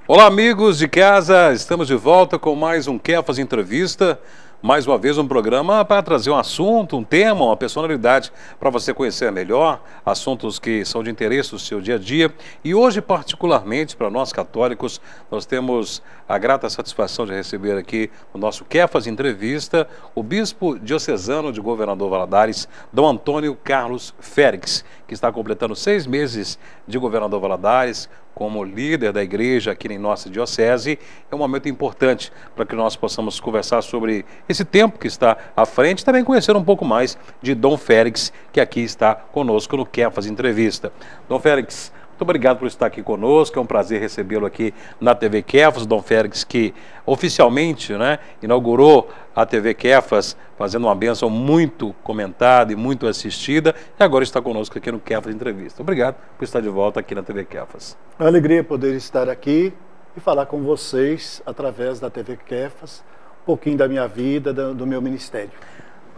Olá, amigos de casa, estamos de volta com mais um Kefas Entrevista. Mais uma vez um programa para trazer um assunto, um tema, uma personalidade para você conhecer melhor, assuntos que são de interesse do seu dia a dia. E hoje, particularmente, para nós católicos, nós temos a grata satisfação de receber aqui o nosso Kefas Entrevista, o bispo diocesano de Governador Valadares, Dom Antônio Carlos Félix, que está completando 6 meses de Governador Valadares, como líder da igreja aqui em nossa diocese. É um momento importante para que nós possamos conversar sobre esse tempo que está à frente e também conhecer um pouco mais de Dom Félix, que aqui está conosco no Kefas Entrevista. Dom Félix, muito obrigado por estar aqui conosco, é um prazer recebê-lo aqui na TV Kefas. Dom Félix, que oficialmente, inaugurou a TV Kefas, fazendo uma bênção muito comentada e muito assistida, e agora está conosco aqui no Kefas Entrevista. Obrigado por estar de volta aqui na TV Kefas. É uma alegria poder estar aqui e falar com vocês através da TV Kefas, um pouquinho da minha vida, do meu ministério.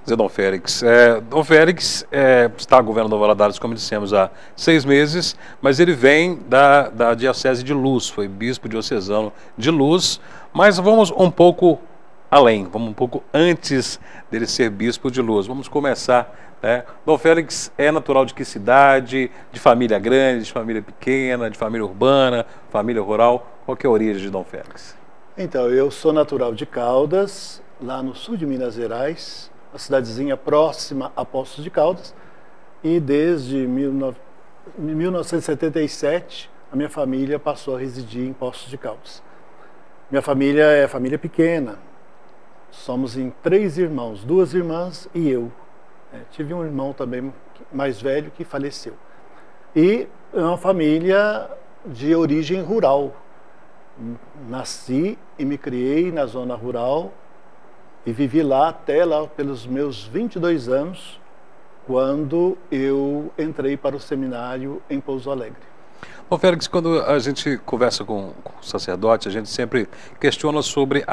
Dom Félix. Dom Félix está governador Valadares, como dissemos, há 6 meses, mas ele vem da diocese de Luz, foi bispo diocesano de Luz, mas vamos um pouco além, vamos um pouco antes dele ser bispo de Luz. Vamos começar, Dom Félix é natural de que cidade? De família grande, de família pequena, de família urbana, família rural? Qual que é a origem de Dom Félix? Então, eu sou natural de Caldas, lá no sul de Minas Gerais, uma cidadezinha próxima a Poços de Caldas, e desde 1977 a minha família passou a residir em Poços de Caldas. Minha família é família pequena, somos em 3 irmãos, 2 irmãs e eu. Tive um irmão também mais velho que faleceu. E é uma família de origem rural. Nasci e me criei na zona rural, e vivi lá até lá pelos meus 22 anos, quando eu entrei para o seminário em Pouso Alegre. Bom, Félix, quando a gente conversa com o sacerdote, a gente sempre questiona sobre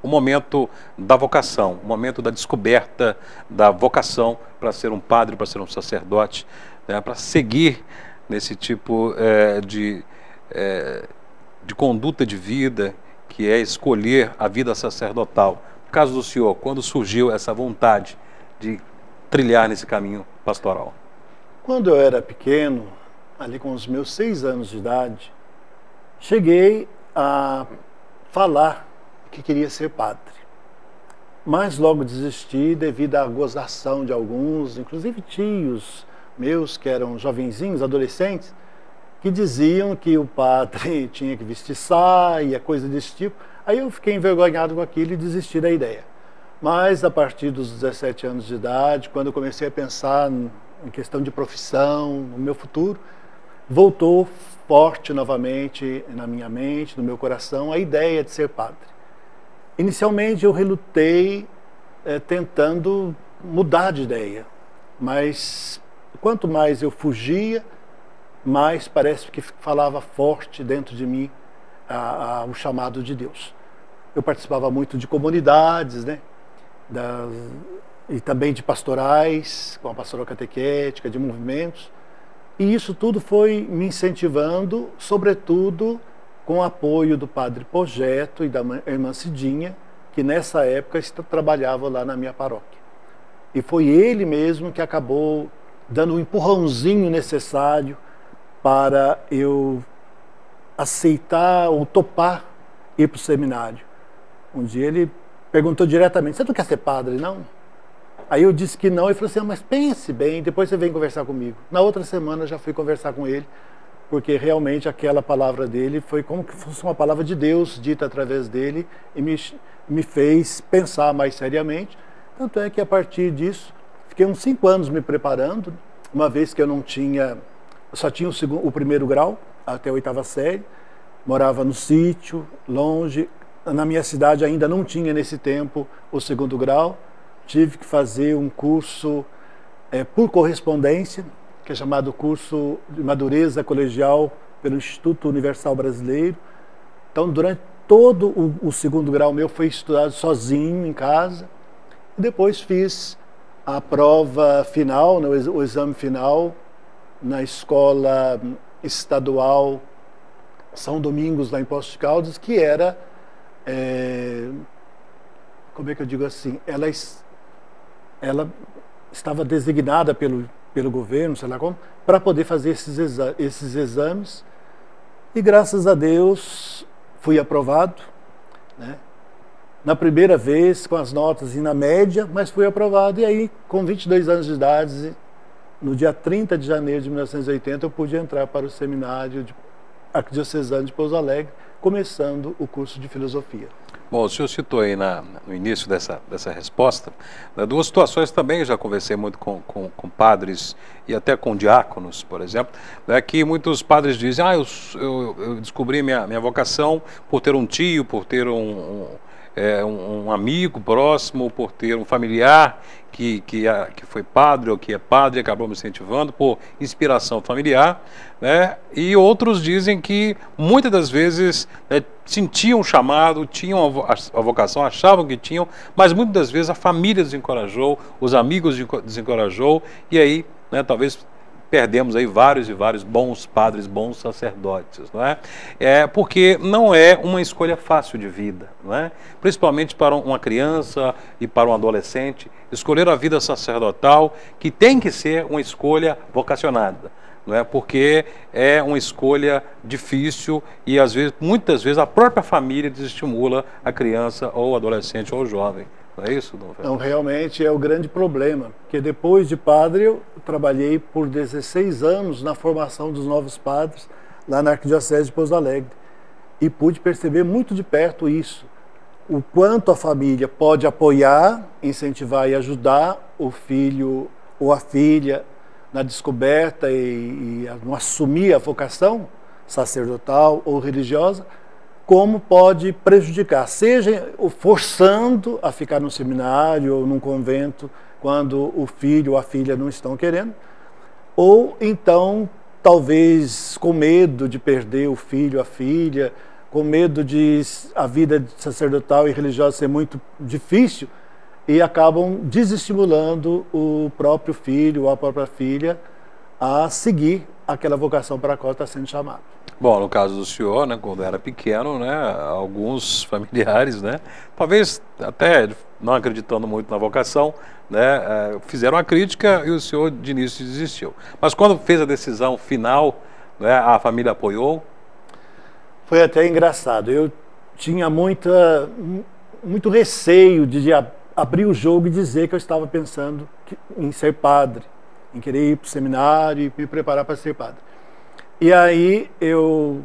o momento da vocação, o momento da descoberta da vocação para ser um padre, para ser um sacerdote, para seguir nesse tipo de conduta de vida, que é escolher a vida sacerdotal. No caso do senhor, quando surgiu essa vontade de trilhar nesse caminho pastoral? Quando eu era pequeno, ali com os meus 6 anos de idade, cheguei a falar que queria ser padre. Mas logo desisti devido à gozação de alguns, inclusive tios meus que eram jovenzinhos, adolescentes, que diziam que o padre tinha que vestir saia, coisa desse tipo. Aí eu fiquei envergonhado com aquilo e desisti da ideia. Mas a partir dos 17 anos de idade, quando eu comecei a pensar em questão de profissão, no meu futuro, voltou forte novamente na minha mente, no meu coração, a ideia de ser padre. Inicialmente eu relutei tentando mudar de ideia, mas quanto mais eu fugia, mais parece que falava forte dentro de mim o chamado de Deus. Eu participava muito de comunidades, e também de pastorais, com a pastoral catequética, de movimentos, e isso tudo foi me incentivando, sobretudo com o apoio do padre Projeto e da irmã Cidinha, que nessa época trabalhava lá na minha paróquia. E foi ele mesmo que acabou dando um empurrãozinho necessário para eu aceitar ou topar ir para o seminário. Um dia ele perguntou diretamente: você não quer ser padre, não? Aí eu disse que não, e falou assim: mas pense bem, depois você vem conversar comigo. Na outra semana eu já fui conversar com ele, porque realmente aquela palavra dele foi como que fosse uma palavra de Deus dita através dele, e me fez pensar mais seriamente. Tanto é que a partir disso, fiquei uns 5 anos me preparando, uma vez que eu não tinha, eu só tinha o primeiro grau, até a 8ª série, morava no sítio, longe. Na minha cidade ainda não tinha nesse tempo o 2º grau, tive que fazer um curso por correspondência, que é chamado curso de madureza colegial pelo Instituto Universal Brasileiro. Então, durante todo o 2º grau meu foi estudado sozinho em casa, e depois fiz a prova final, o exame final, na escola estadual São Domingos, lá em Poços de Caldas, que era, como é que eu digo assim, ela estava designada pelo governo, sei lá como, para poder fazer esses exames, e graças a Deus fui aprovado, né? Na primeira vez, com as notas e na média, mas fui aprovado, e aí, com 22 anos de idade, no dia 30 de janeiro de 1980, eu pude entrar para o seminário arquidiocesano de Pouso Alegre, começando o curso de filosofia. Bom, o senhor citou aí no início dessa resposta, né, duas situações também, eu já conversei muito com padres e até com diáconos, por exemplo, né, que muitos padres dizem, eu descobri minha vocação por ter um tio, por ter um amigo próximo, por ter um familiar que foi padre ou que é padre e acabou me incentivando por inspiração familiar, né? E outros dizem que muitas das vezes sentiam um chamado, tinham a vocação, achavam que tinham, mas muitas das vezes a família desencorajou, os amigos desencorajou, e aí, né, talvez perdemos aí vários e vários bons padres, bons sacerdotes, não é? Porque não é uma escolha fácil de vida, não é? Principalmente para uma criança e para um adolescente, escolher a vida sacerdotal, que tem que ser uma escolha vocacionada, não é? Porque é uma escolha difícil e às vezes, muitas vezes, a própria família desestimula a criança ou o adolescente ou o jovem. Não é isso, Dom Félix? Não, realmente é o grande problema, porque depois de padre eu trabalhei por 16 anos na formação dos novos padres lá na Arquidiocese de Pouso Alegre e pude perceber muito de perto isso, o quanto a família pode apoiar, incentivar e ajudar o filho ou a filha na descoberta e no assumir a vocação sacerdotal ou religiosa, como pode prejudicar, seja forçando a ficar no seminário ou num convento quando o filho ou a filha não estão querendo, ou então talvez com medo de perder o filho, a filha, com medo de a vida sacerdotal e religiosa ser muito difícil e acabam desestimulando o próprio filho ou a própria filha a seguir aquela vocação para a qual está sendo chamado. Bom, no caso do senhor, né, quando era pequeno, né, alguns familiares, né, talvez até não acreditando muito na vocação, né, fizeram a crítica e o senhor de início desistiu. Mas quando fez a decisão final, né, a família apoiou? Foi até engraçado. Eu tinha muito receio de abrir o jogo e dizer que eu estava pensando em ser padre, em querer ir para o seminário e me preparar para ser padre. E aí eu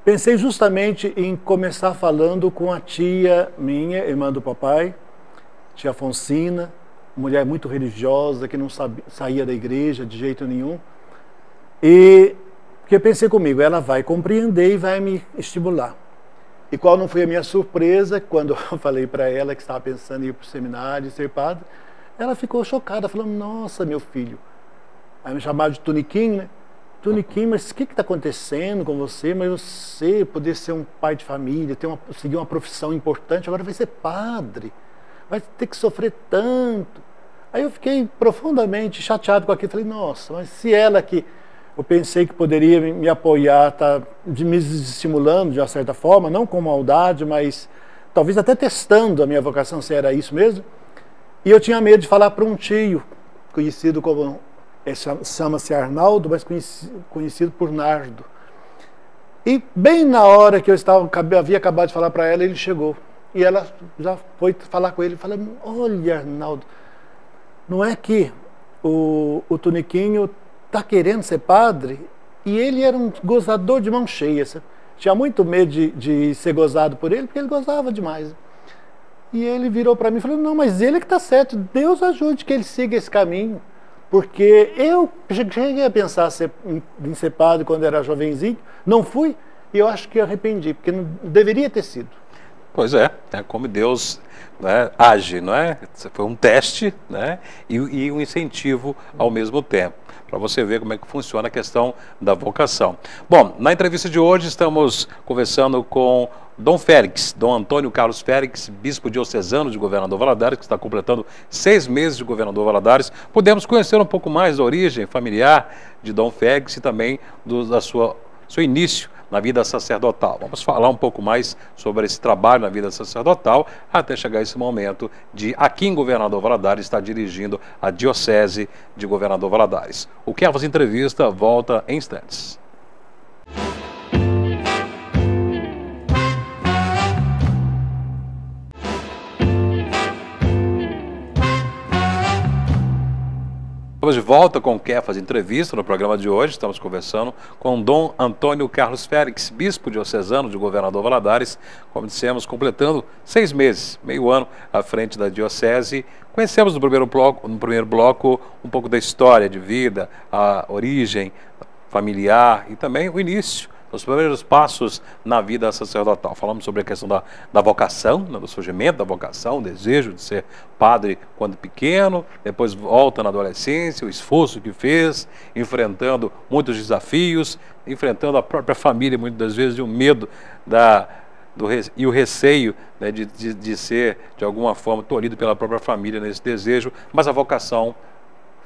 pensei justamente em começar falando com a tia minha, irmã do papai, tia Afonsina, mulher muito religiosa, que não saía da igreja de jeito nenhum. E porque eu pensei comigo, ela vai compreender e vai me estimular. E qual não foi a minha surpresa, quando eu falei para ela que estava pensando em ir para o seminário e ser padre, ela ficou chocada, falando, nossa, meu filho. Aí me chamaram de Tuniquinho, né? Tuniquinho, mas o que está acontecendo com você? Mas você poder ser um pai de família, seguir uma profissão importante, agora vai ser padre, vai ter que sofrer tanto. Aí eu fiquei profundamente chateado com aquilo, falei, nossa, mas se ela que eu pensei que poderia me apoiar, está me estimulando de uma certa forma, não com maldade, mas talvez até testando a minha vocação, se era isso mesmo. E eu tinha medo de falar para um tio, conhecido como... chama-se Arnaldo, mas conhecido por Nardo. E bem na hora que eu havia acabado de falar para ela, ele chegou. E ela já foi falar com ele, falando, olha, Arnaldo, não é que o Tuniquinho está querendo ser padre? E ele era um gozador de mão cheia. Tinha muito medo de ser gozado por ele, porque ele gozava demais. E ele virou para mim e falou, não, mas ele é que está certo, Deus ajude que ele siga esse caminho. Porque eu cheguei a pensar em ser padre quando era jovenzinho, não fui, e eu acho que arrependi, porque não deveria ter sido. Pois é como Deus, né, age, não é? Foi um teste, né, e um incentivo ao mesmo tempo, para você ver como é que funciona a questão da vocação. Bom, na entrevista de hoje estamos conversando com Dom Félix, Dom Antônio Carlos Félix, bispo diocesano de Governador Valadares, que está completando 6 meses de Governador Valadares. Podemos conhecer um pouco mais da origem familiar de Dom Félix e também do seu início na vida sacerdotal. Vamos falar um pouco mais sobre esse trabalho na vida sacerdotal, até chegar esse momento de, aqui em Governador Valadares, estar dirigindo a Diocese de Governador Valadares. O Kefas Entrevista volta em instantes. Estamos de volta com o Kefas Entrevista. No programa de hoje estamos conversando com Dom Antônio Carlos Félix, bispo diocesano de Governador Valadares, como dissemos, completando 6 meses, meio ano à frente da diocese. Conhecemos no primeiro bloco um pouco da história de vida, a origem familiar e também o início, os primeiros passos na vida sacerdotal. Falamos sobre a questão da vocação, né, do surgimento da vocação, o desejo de ser padre quando pequeno, depois volta na adolescência, o esforço que fez, enfrentando muitos desafios, enfrentando a própria família, muitas das vezes, e o medo e o receio, né, de ser, de alguma forma, tolhido pela própria família nesse desejo, mas a vocação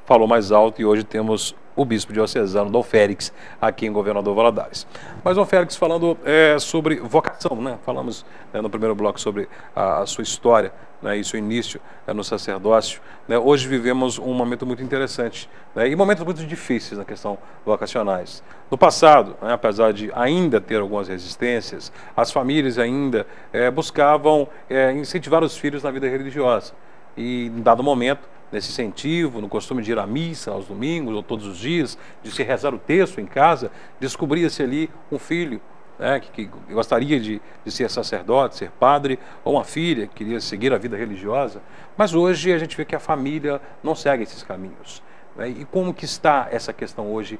falou mais alto e hoje temos o bispo diocesano, Dom Félix, aqui em Governador Valadares. Mas, Dom Félix, falando sobre vocação, né? Falamos no primeiro bloco sobre a sua história, né, e seu início no sacerdócio. Né? Hoje vivemos um momento muito interessante, né, e momentos muito difíceis na questão vocacionais. No passado, né, apesar de ainda ter algumas resistências, as famílias ainda buscavam incentivar os filhos na vida religiosa. E, em dado momento, nesse incentivo, no costume de ir à missa aos domingos ou todos os dias, de se rezar o texto em casa, descobria-se ali um filho, né, que gostaria de ser sacerdote, ser padre, ou uma filha que queria seguir a vida religiosa. Mas hoje a gente vê que a família não segue esses caminhos. Né? E como que está essa questão hoje?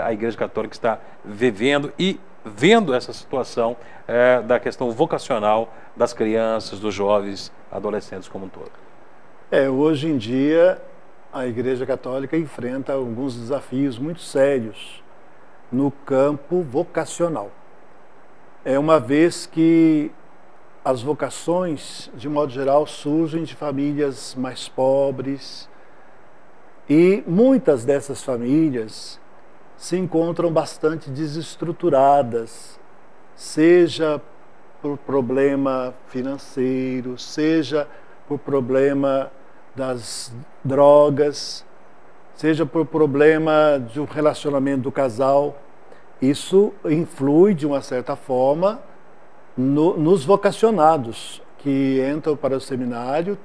A Igreja Católica está vivendo e vendo essa situação da questão vocacional das crianças, dos jovens, adolescentes como um todo. Hoje em dia, a Igreja Católica enfrenta alguns desafios muito sérios no campo vocacional. Uma vez que as vocações, de modo geral, surgem de famílias mais pobres e muitas dessas famílias se encontram bastante desestruturadas, seja por problema financeiro, seja por problema das drogas, seja por problema do relacionamento do casal. Isso influi, de uma certa forma, nos vocacionados que entram para o seminário,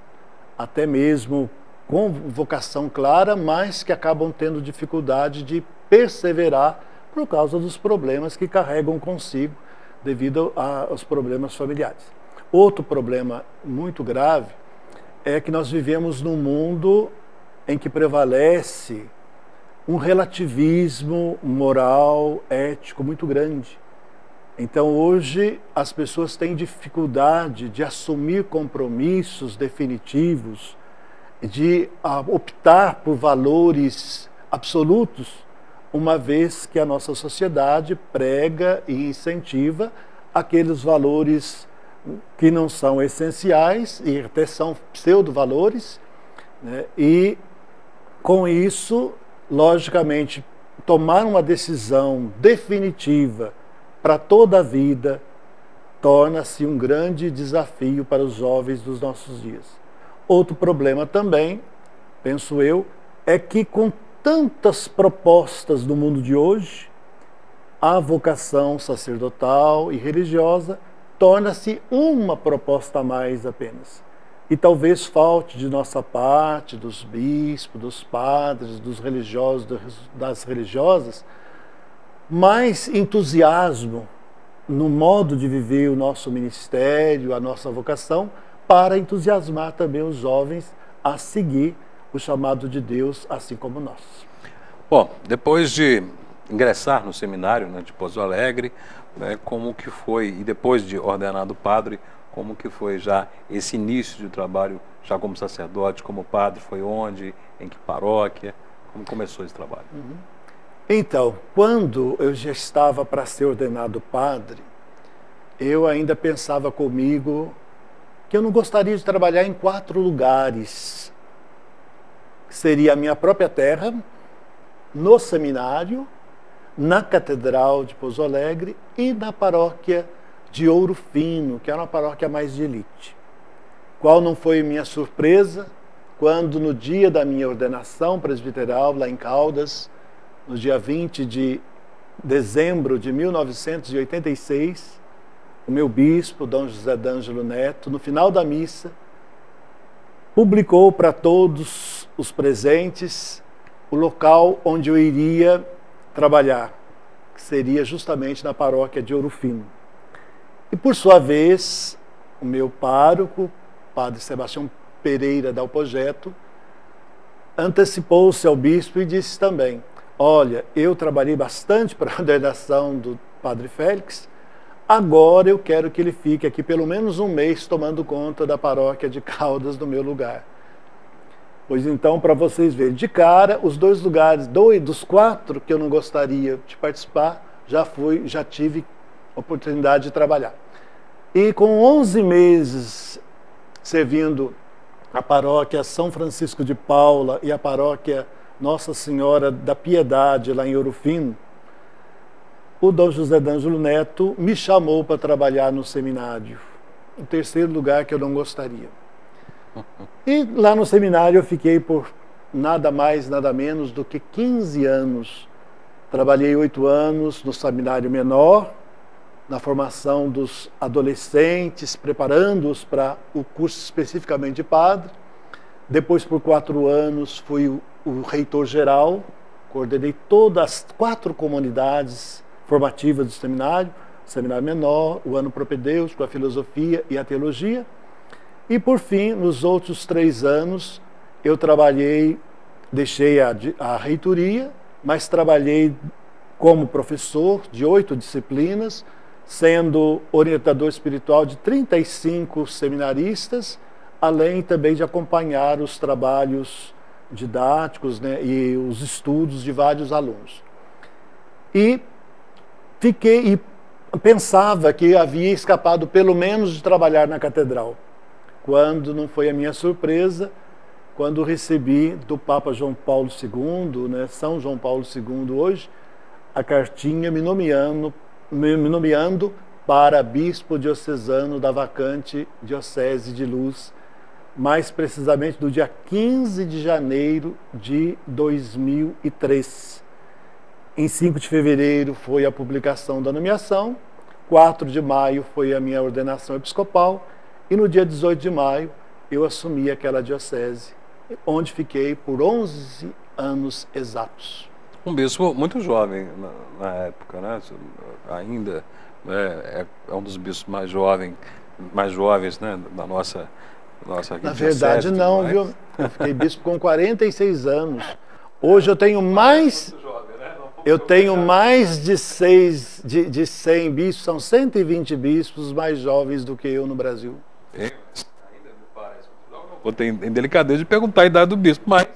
até mesmo com vocação clara, mas que acabam tendo dificuldade de perseverar por causa dos problemas que carregam consigo devido aos problemas familiares. Outro problema muito grave é que nós vivemos num mundo em que prevalece um relativismo moral, ético muito grande. Então, hoje, as pessoas têm dificuldade de assumir compromissos definitivos, de optar por valores absolutos, uma vez que a nossa sociedade prega e incentiva aqueles valores que não são essenciais e até são pseudo-valores, né? E, com isso, logicamente, tomar uma decisão definitiva para toda a vida torna-se um grande desafio para os jovens dos nossos dias. Outro problema também, penso eu, é que com tantas propostas no mundo de hoje, a vocação sacerdotal e religiosa torna-se uma proposta a mais apenas. E talvez falte de nossa parte, dos bispos, dos padres, dos religiosos, das religiosas, mais entusiasmo no modo de viver o nosso ministério, a nossa vocação, para entusiasmar também os jovens a seguir o chamado de Deus, assim como nós. Bom, depois de ingressar no seminário, né, de Pouso Alegre, né, como que foi, e depois de ordenado padre, como que foi já esse início de trabalho, já como sacerdote, como padre, foi onde, em que paróquia, como começou esse trabalho? Então, quando eu já estava para ser ordenado padre, eu ainda pensava comigo que eu não gostaria de trabalhar em 4 lugares. Seria a minha própria terra, no seminário, na Catedral de Pouso Alegre e na paróquia de Ouro Fino, que era uma paróquia mais de elite. Qual não foi minha surpresa quando, no dia da minha ordenação presbiteral, lá em Caldas, no dia 20 de dezembro de 1986, o meu bispo, Dom José D'Angelo Neto, no final da missa, publicou para todos os presentes o local onde eu iria trabalhar, que seria justamente na paróquia de Ouro Fino. E, por sua vez, o meu pároco, Padre Sebastião Pereira Dalpogeto, antecipou-se ao bispo e disse também: olha, eu trabalhei bastante para a ordenação do Padre Félix, agora eu quero que ele fique aqui pelo menos um mês tomando conta da paróquia de Caldas no meu lugar. Pois então, para vocês verem, de cara, os 2 lugares, dos 4 que eu não gostaria de participar, já tive oportunidade de trabalhar. E com 11 meses servindo a paróquia São Francisco de Paula e a paróquia Nossa Senhora da Piedade, lá em Ouro Fino, o Dom José D'Angelo Neto me chamou para trabalhar no seminário, o 3º lugar que eu não gostaria. E lá no seminário eu fiquei por nada mais, nada menos do que 15 anos. Trabalhei 8 anos no seminário menor, na formação dos adolescentes, preparando-os para o curso especificamente de padre. Depois, por 4 anos, fui o reitor geral, coordenei todas as 4 comunidades formativas do seminário, o seminário menor, o ano propedêutico, a filosofia e a teologia. E, por fim, nos outros 3 anos, eu trabalhei, deixei a reitoria, mas trabalhei como professor de 8 disciplinas, sendo orientador espiritual de 35 seminaristas, além também de acompanhar os trabalhos didáticos, né, e os estudos de vários alunos. E pensava que havia escapado pelo menos de trabalhar na catedral, quando não foi a minha surpresa, quando recebi do Papa João Paulo II, né, São João Paulo II hoje, a cartinha me nomeando para bispo diocesano da vacante Diocese de Luz, mais precisamente do dia 15 de janeiro de 2003. Em 5 de fevereiro foi a publicação da nomeação, 4 de maio foi a minha ordenação episcopal e no dia 18 de maio eu assumi aquela diocese, onde fiquei por 11 anos exatos. Um bispo muito jovem na época, né? Ainda é um dos bispos mais jovens, né? da nossa Na verdade não, viu? Eu fiquei bispo com 46 anos. Hoje eu tenho mais... Eu tenho mais de 100 bispos, são 120 bispos mais jovens do que eu no Brasil. Ainda me parece muito jovem. Vou ter indelicadeza de perguntar a idade do bispo, mas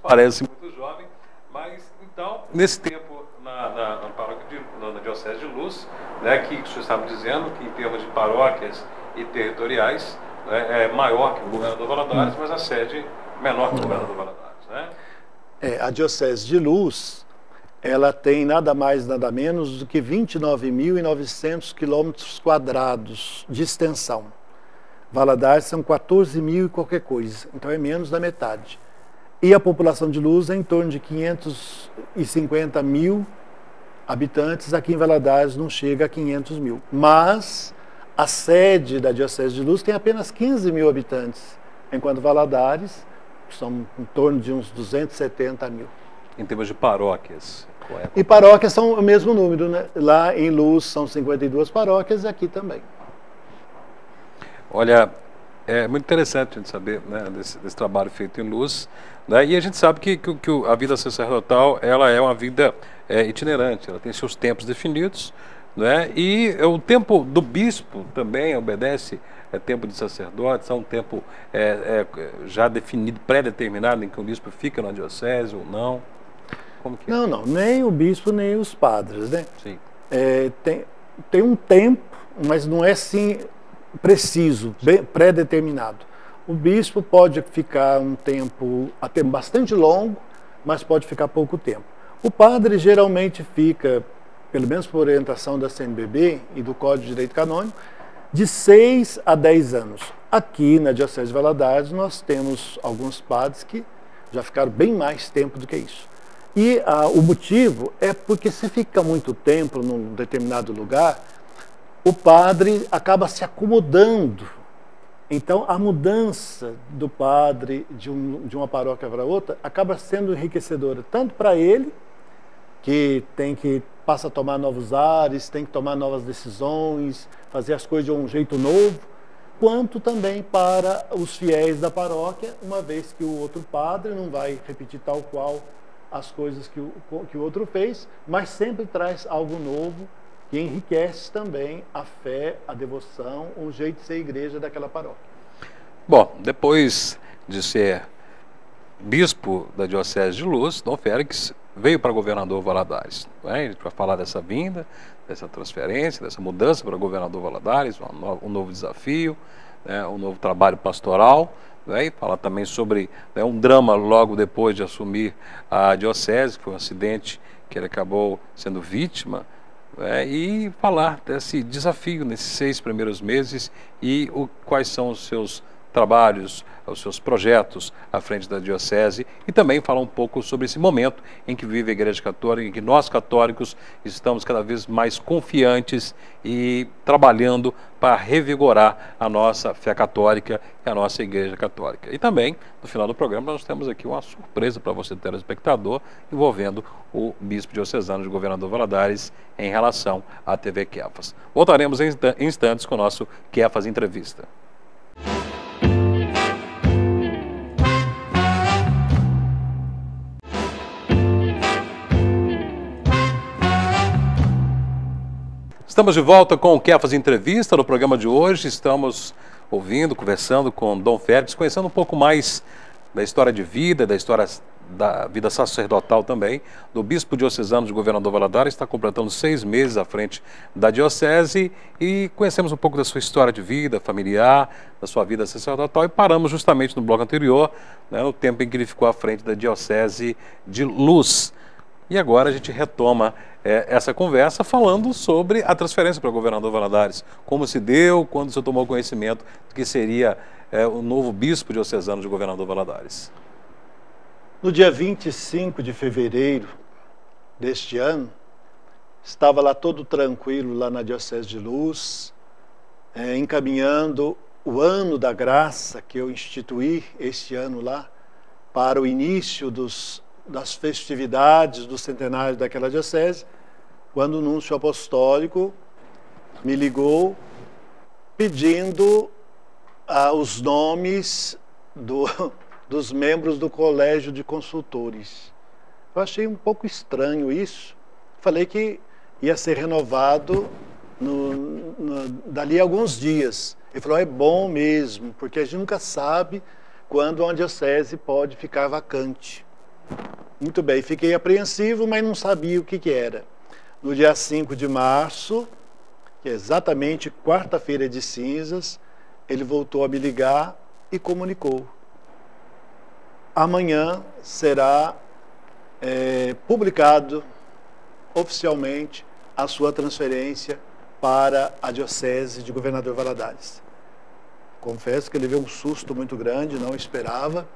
parece muito jovem. Mas, então, nesse tempo, na Diocese de Luz, né, que o senhor estava dizendo que em termos de paróquias e territoriais, é maior que o Governador Valadares, mas a sede menor que o Governador Valadares, né? A Diocese de Luz, ela tem nada mais, nada menos do que 29.900 quilômetros quadrados de extensão. Valadares são 14.000 e qualquer coisa, então é menos da metade. E a população de Luz é em torno de 550 mil habitantes, aqui em Valadares não chega a 500 mil. Mas a sede da Diocese de Luz tem apenas 15 mil habitantes, enquanto Valadares são em torno de uns 270 mil. Em termos de paróquias? E paróquias são o mesmo número, né? Lá em Luz são 52 paróquias e aqui também. Olha, é muito interessante a gente saber, né, desse trabalho feito em Luz, né? E a gente sabe que a vida sacerdotal ela é uma vida itinerante, ela tem seus tempos definidos, né? E o tempo do bispo também obedece tempo de sacerdote, é um tempo já definido, pré-determinado, em que o bispo fica na diocese ou não. Como que é? Não, nem o bispo, nem os padres, né? Sim. Tem um tempo, mas não é assim preciso, pré-determinado. O bispo pode ficar um tempo até bastante longo, mas pode ficar pouco tempo. O padre geralmente fica, pelo menos por orientação da CNBB e do Código de Direito Canônico, de 6 a 10 anos. Aqui na Diocese de Valadares nós temos alguns padres que já ficaram bem mais tempo do que isso. E o motivo é porque se fica muito tempo num determinado lugar, o padre acaba se acomodando. Então a mudança do padre de uma paróquia para outra acaba sendo enriquecedora, tanto para ele, que passa a tomar novos ares, tem que tomar novas decisões, fazer as coisas de um jeito novo, quanto também para os fiéis da paróquia, uma vez que o outro padre não vai repetir tal qual as coisas que o outro fez, mas sempre traz algo novo que enriquece também a fé, a devoção, o jeito de ser igreja daquela paróquia. Bom, depois de ser bispo da Diocese de Luz, Dom Félix veio para governador Valadares. A gente vai falar dessa vinda, dessa transferência, dessa mudança para governador Valadares, um novo desafio, um novo trabalho pastoral, e falar também sobre um drama logo depois de assumir a diocese, que foi um acidente que ele acabou sendo vítima, e falar desse desafio nesses 6 primeiros meses e quais são os seus trabalhos, os seus projetos à frente da diocese, e também falar um pouco sobre esse momento em que vive a Igreja Católica, em que nós católicos estamos cada vez mais confiantes e trabalhando para revigorar a nossa fé católica e a nossa Igreja Católica. E também, no final do programa, nós temos aqui uma surpresa para você, telespectador, envolvendo o bispo diocesano de Governador Valadares em relação à TV Kefas. Voltaremos em instantes com o nosso Kefas Entrevista. Estamos de volta com o Kefas Entrevista. No programa de hoje estamos ouvindo, conversando com Dom Félix, conhecendo um pouco mais da história de vida, da história da vida sacerdotal também, do bispo diocesano de Governador Valadares. Está completando 6 meses à frente da diocese e conhecemos um pouco da sua história de vida familiar, da sua vida sacerdotal, e paramos justamente no bloco anterior, no tempo em que ele ficou à frente da Diocese de Luz. E agora a gente retoma essa conversa falando sobre a transferência para o Governador Valadares. Como se deu, quando você tomou conhecimento de que seria o novo bispo diocesano de Governador Valadares? No dia 25 de fevereiro deste ano, estava lá todo tranquilo, lá na Diocese de Luz, encaminhando o ano da graça que eu instituí este ano lá, para o início das festividades do centenário daquela diocese, quando o núncio apostólico me ligou pedindo os nomes dos membros do colégio de consultores. Eu achei um pouco estranho isso. Falei que ia ser renovado dali a alguns dias. Ele falou, é bom mesmo, porque a gente nunca sabe quando uma diocese pode ficar vacante. Muito bem, fiquei apreensivo, mas não sabia o que era. No dia 5 de março, que é exatamente quarta-feira de cinzas, ele voltou a me ligar e comunicou. Amanhã será publicado oficialmente a sua transferência para a Diocese de Governador Valadares. Confesso que ele veio um susto muito grande, não esperava,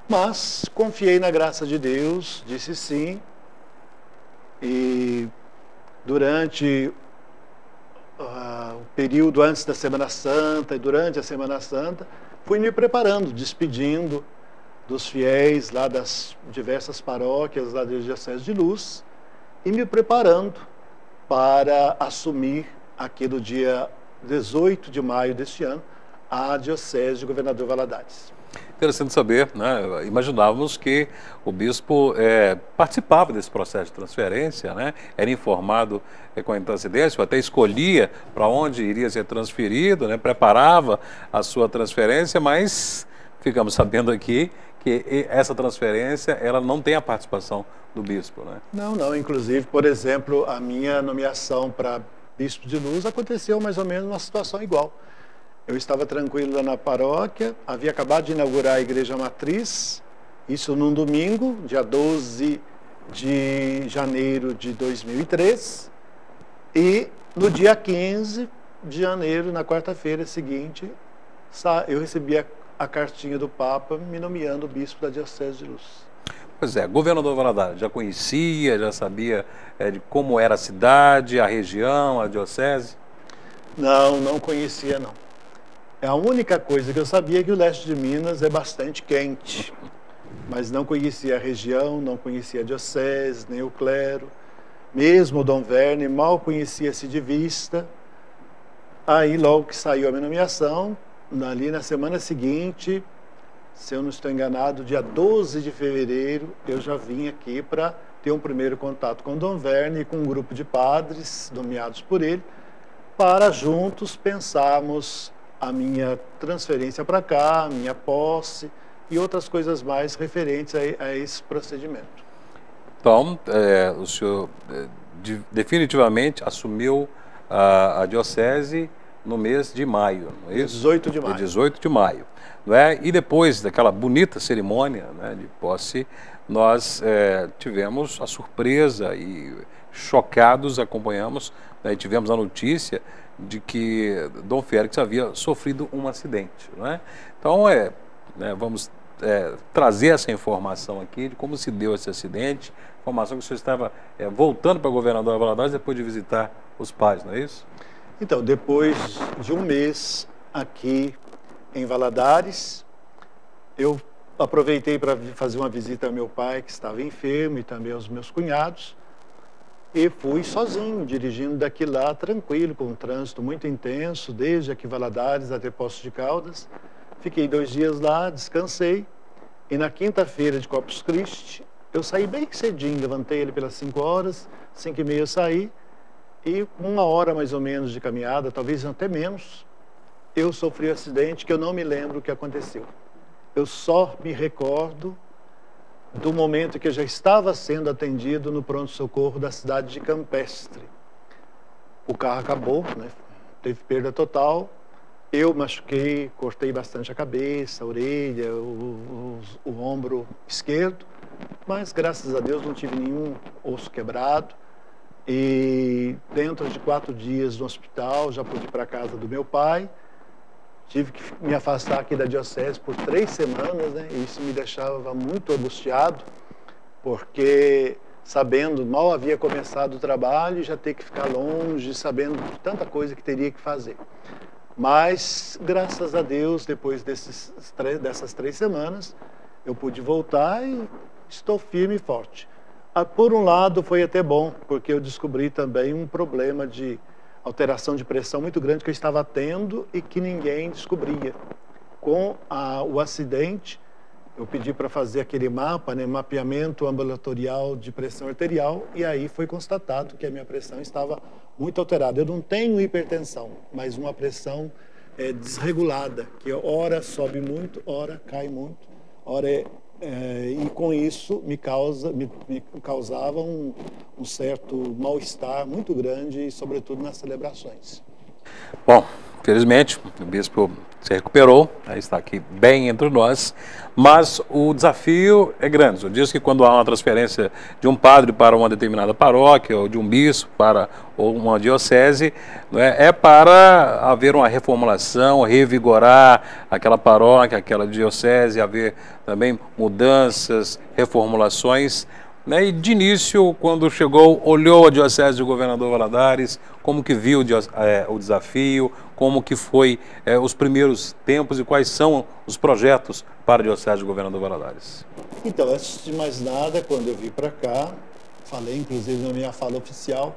mas confiei na graça de Deus, disse sim, e durante o período antes da Semana Santa e durante a Semana Santa, fui me preparando, despedindo dos fiéis lá das diversas paróquias lá da Diocese de Luz e me preparando para assumir aqui no dia 18 de maio deste ano a Diocese de Governador Valadares. Interessante saber, né? Imaginávamos que o bispo participava desse processo de transferência, né? Era informado com antecedência, ou até escolhia para onde iria ser transferido, né? Preparava a sua transferência, mas ficamos sabendo aqui que essa transferência ela não tem a participação do bispo, né? Não. Inclusive, por exemplo, a minha nomeação para bispo de Luz aconteceu mais ou menos uma situação igual. Eu estava tranquilo lá na paróquia, havia acabado de inaugurar a igreja matriz Isso num domingo, dia 12 de janeiro de 2003, e no dia 15 de janeiro, na quarta-feira seguinte, eu recebi a cartinha do Papa me nomeando bispo da Diocese de Luz. Pois é, governador Valadares, já conhecia, já sabia de como era a cidade, a região, a diocese? Não, não conhecia não. A única coisa que eu sabia é que o leste de Minas é bastante quente, mas não conhecia a região, não conhecia a diocese, nem o clero. Mesmo o Dom Verne mal conhecia-se de vista. Aí, logo que saiu a minha nomeação, ali na semana seguinte, se eu não estou enganado, dia 12 de fevereiro, eu já vim aqui para ter um primeiro contato com o Dom Verne e com um grupo de padres nomeados por ele, para juntos pensarmos a minha transferência para cá, a minha posse e outras coisas mais referentes a esse procedimento. Então, o senhor definitivamente assumiu a diocese no mês de maio, não é isso? 18 de maio. 18 de maio. Não é? E depois daquela bonita cerimônia, né, de posse, nós tivemos a surpresa e chocados acompanhamos, né, e tivemos a notícia de que Dom Félix havia sofrido um acidente. Não é? Então, vamos trazer essa informação aqui de como se deu esse acidente, informação que o senhor estava voltando para o governador Valadares depois de visitar os pais, não é isso? Então, depois de um mês aqui em Valadares, eu aproveitei para fazer uma visita ao meu pai, que estava enfermo, e também aos meus cunhados, e fui sozinho, dirigindo daqui lá, tranquilo, com um trânsito muito intenso, desde aqui Valadares até Poços de Caldas. Fiquei 2 dias lá, descansei, e na quinta-feira de Corpus Christi, eu saí bem cedinho, levantei ele pelas 5 horas, 5h30 eu saí, e 1 hora mais ou menos de caminhada, talvez até menos, eu sofri um acidente que eu não me lembro o que aconteceu. Eu só me recordo do momento que eu já estava sendo atendido no pronto-socorro da cidade de Campestre. O carro acabou, né? Teve perda total. Eu machuquei, cortei bastante a cabeça, a orelha, o ombro esquerdo, mas graças a Deus não tive nenhum osso quebrado. E dentro de 4 dias no hospital, já pude ir para a casa do meu pai. Tive que me afastar aqui da diocese por 3 semanas, né? E isso me deixava muito angustiado, porque sabendo, mal havia começado o trabalho e já ter que ficar longe, sabendo de tanta coisa que teria que fazer. Mas, graças a Deus, depois dessas 3 semanas, eu pude voltar e estou firme e forte. Por um lado, foi até bom, porque eu descobri também um problema de alteração de pressão muito grande que eu estava tendo e que ninguém descobria. Com o acidente, eu pedi para fazer aquele mapa, né, mapeamento ambulatorial de pressão arterial, e aí foi constatado que a minha pressão estava muito alterada. Eu não tenho hipertensão, mas uma pressão desregulada, que ora sobe muito, ora cai muito, ora e com isso me causava um certo mal-estar muito grande, sobretudo nas celebrações. Bom, felizmente o bispo se recuperou, está aqui bem entre nós, mas o desafio é grande. Eu disse que quando há uma transferência de um padre para uma determinada paróquia, ou de um bispo para uma diocese, é para haver uma reformulação, revigorar aquela paróquia, aquela diocese, haver também mudanças, reformulações. E de início, quando chegou, olhou a diocese do governador Valadares, como que viu o desafio, como que foi os primeiros tempos e quais são os projetos para a diocese do governador Valadares? Então, antes de mais nada, quando eu vim para cá, falei inclusive na minha fala oficial,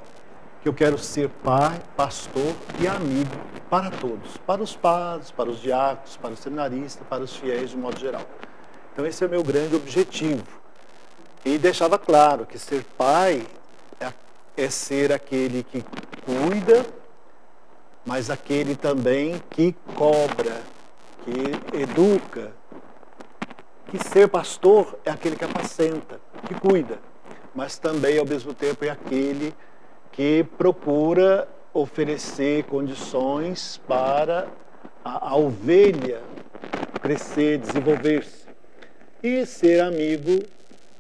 que eu quero ser pai, pastor e amigo para todos, para os padres, para os diáconos, para os seminaristas, para os fiéis de modo geral. Então esse é o meu grande objetivo. E deixava claro que ser pai é ser aquele que cuida, mas aquele também que cobra, que educa. Que ser pastor é aquele que apacenta, que cuida, mas também ao mesmo tempo é aquele que procura oferecer condições para a ovelha crescer, desenvolver-se. E ser amigo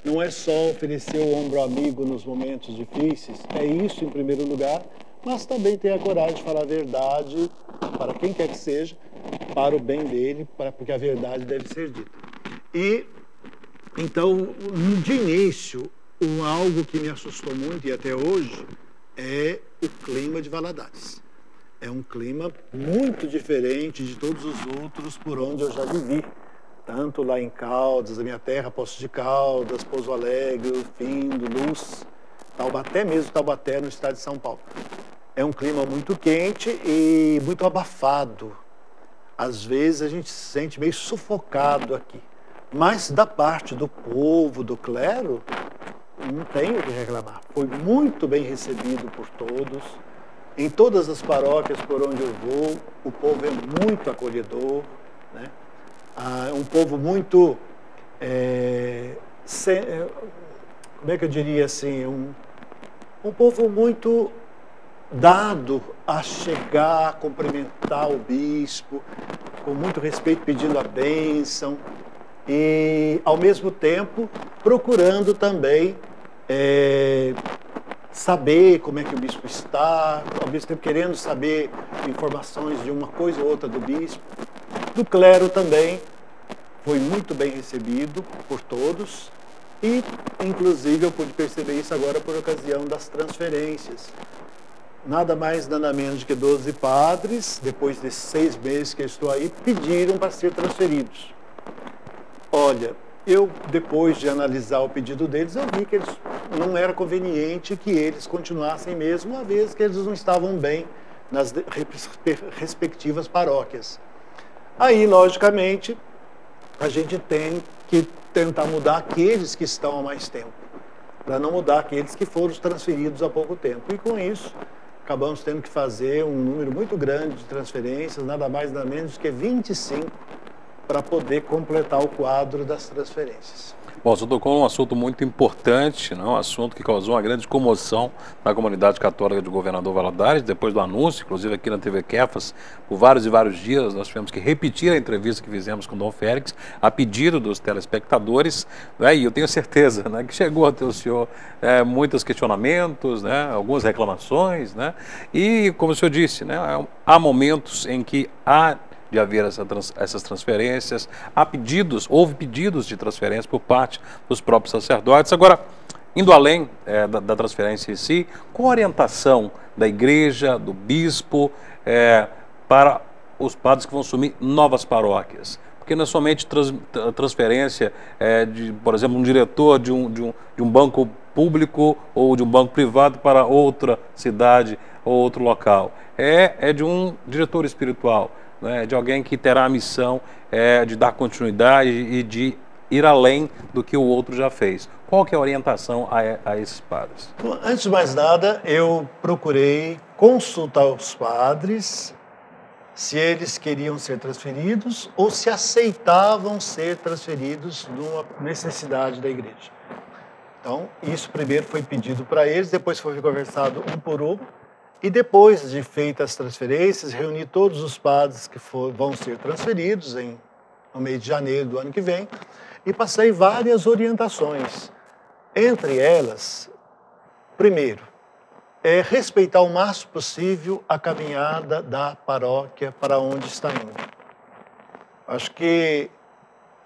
não é só oferecer o ombro amigo nos momentos difíceis, é isso em primeiro lugar, mas também ter a coragem de falar a verdade para quem quer que seja, para o bem dele, porque a verdade deve ser dita. E, então, de início, algo que me assustou muito, e até hoje, é o clima de Valadares. É um clima muito diferente de todos os outros por onde eu já vivi. Tanto lá em Caldas, a minha terra, Poços de Caldas, Pouso Alegre, Findo, Luz, Taubaté mesmo, Taubaté, no estado de São Paulo. É um clima muito quente e muito abafado. Às vezes a gente se sente meio sufocado aqui. Mas da parte do povo, do clero, não tenho o que reclamar. Foi muito bem recebido por todos. Em todas as paróquias por onde eu vou, o povo é muito acolhedor, né? Um povo muito, como é que eu diria assim, um povo muito dado a chegar, a cumprimentar o bispo, com muito respeito, pedindo a bênção, e ao mesmo tempo procurando também saber como é que o bispo está, ao mesmo tempo querendo saber informações de uma coisa ou outra do bispo. Do clero também foi muito bem recebido por todos e, inclusive, eu pude perceber isso agora por ocasião das transferências. Nada mais, nada menos do que 12 padres, depois desses 6 meses que eu estou aí, pediram para ser transferidos. Olha, eu, depois de analisar o pedido deles, eu vi que não era conveniente que eles continuassem mesmo, uma vez que eles não estavam bem nas respectivas paróquias. Aí, logicamente, a gente tem que tentar mudar aqueles que estão há mais tempo, para não mudar aqueles que foram transferidos há pouco tempo. E com isso, acabamos tendo que fazer um número muito grande de transferências, nada mais nada menos que 25, para poder completar o quadro das transferências. Bom, você tocou num assunto muito importante, né? Um assunto que causou uma grande comoção na comunidade católica de Governador Valadares, depois do anúncio, inclusive aqui na TV Kefas, por vários e vários dias, nós tivemos que repetir a entrevista que fizemos com o Dom Félix, a pedido dos telespectadores, né? E eu tenho certeza, né, que chegou até o senhor muitos questionamentos, né, algumas reclamações, né? E, como o senhor disse, né, há momentos em que há de haver essas transferências, houve pedidos de transferência por parte dos próprios sacerdotes. Agora, indo além da transferência em si, qual a orientação da igreja, do bispo, para os padres que vão assumir novas paróquias? Porque não é somente transferência de, por exemplo, um diretor de um banco público ou de um banco privado para outra cidade ou outro local. É de um diretor espiritual, né, de alguém que terá a missão de dar continuidade e de ir além do que o outro já fez. Qual que é a orientação a esses padres? Antes de mais nada, eu procurei consultar os padres se eles queriam ser transferidos ou se aceitavam ser transferidos numa necessidade da igreja. Então, isso primeiro foi pedido para eles, depois foi conversado um por um. E depois de feitas as transferências, reuni todos os padres que vão ser transferidos no mês de janeiro do ano que vem e passei várias orientações. Entre elas, primeiro, respeitar o máximo possível a caminhada da paróquia para onde está indo. Acho que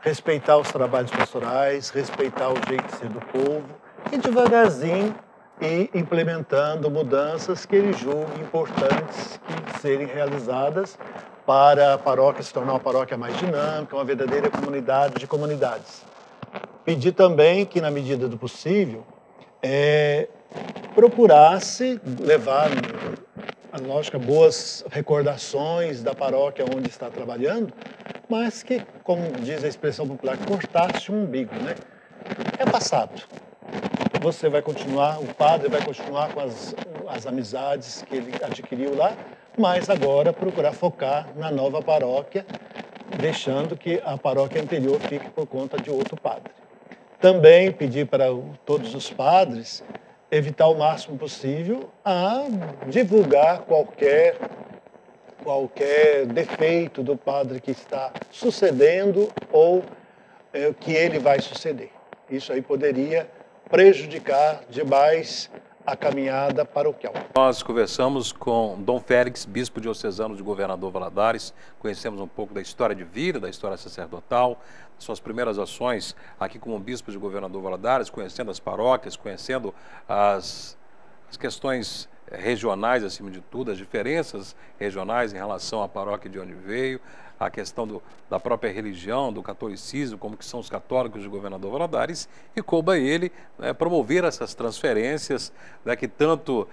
respeitar os trabalhos pastorais, respeitar o jeito de ser do povo e devagarzinho e implementando mudanças que ele julgue importantes que serem realizadas para a paróquia se tornar uma paróquia mais dinâmica, uma verdadeira comunidade de comunidades. Pedir também que, na medida do possível, procurasse levar, lógico, boas recordações da paróquia onde está trabalhando, mas que, como diz a expressão popular, cortasse o umbigo, né? É passado. Você vai continuar, o padre vai continuar com as amizades que ele adquiriu lá, mas agora procurar focar na nova paróquia, deixando que a paróquia anterior fique por conta de outro padre. Também pedir para todos os padres evitar o máximo possível a divulgar qualquer defeito do padre que está sucedendo ou que ele vai suceder. Isso aí poderia prejudicar demais a caminhada paroquial. Nós conversamos com Dom Félix, bispo diocesano de Governador Valadares, conhecemos um pouco da história de vida, da história sacerdotal, suas primeiras ações aqui como bispo de Governador Valadares, conhecendo as paróquias, conhecendo as questões regionais, acima de tudo, as diferenças regionais em relação à paróquia de onde veio, a questão da própria religião, do catolicismo, como que são os católicos de Governador Valadares, e coube a ele promover essas transferências que tanto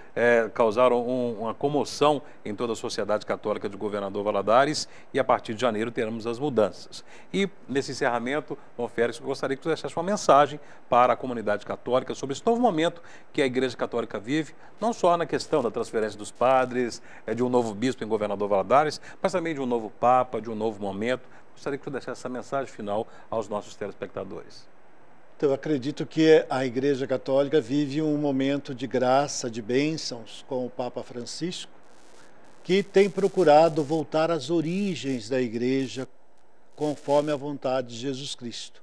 causaram uma comoção em toda a sociedade católica de Governador Valadares, e a partir de janeiro teremos as mudanças. E nesse encerramento, Dom Félix, eu gostaria que você deixasse uma mensagem para a comunidade católica sobre esse novo momento que a Igreja Católica vive, não só na questão da transferência dos padres, de um novo bispo em Governador Valadares, mas também de um novo Papa, de um novo momento. Gostaria que você deixasse essa mensagem final aos nossos telespectadores. Então, eu acredito que a Igreja Católica vive um momento de graça, de bênçãos com o Papa Francisco, que tem procurado voltar às origens da Igreja conforme a vontade de Jesus Cristo.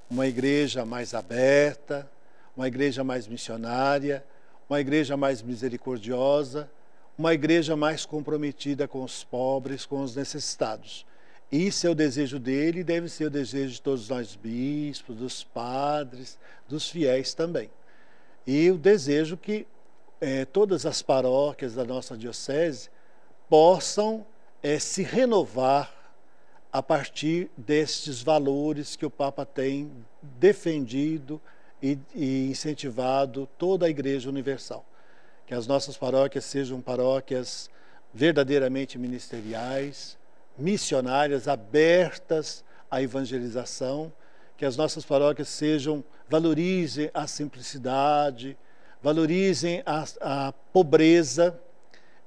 Uma igreja mais aberta, uma igreja mais missionária, uma igreja mais misericordiosa, uma igreja mais comprometida com os pobres, com os necessitados. Isso é o desejo dele e deve ser o desejo de todos nós bispos, dos padres, dos fiéis também. E o desejo que todas as paróquias da nossa diocese possam se renovar a partir destes valores que o Papa tem defendido e incentivado toda a Igreja Universal. Que as nossas paróquias sejam paróquias verdadeiramente ministeriais, missionárias, abertas à evangelização, que as nossas paróquias valorizem a simplicidade, valorizem a pobreza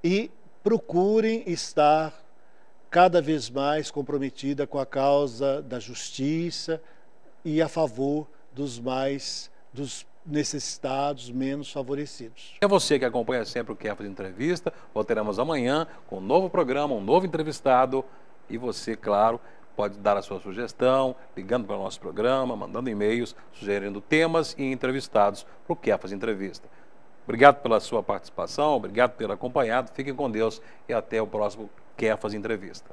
e procurem estar cada vez mais comprometida com a causa da justiça e a favor dos necessitados, menos favorecidos. É você que acompanha sempre o Kefas Entrevista. Voltaremos amanhã com um novo programa, um novo entrevistado. E você, claro, pode dar a sua sugestão, ligando para o nosso programa, mandando e-mails, sugerindo temas e entrevistados para o Kefas Entrevista. Obrigado pela sua participação, obrigado por ter acompanhado. Fiquem com Deus e até o próximo Kefas Entrevista.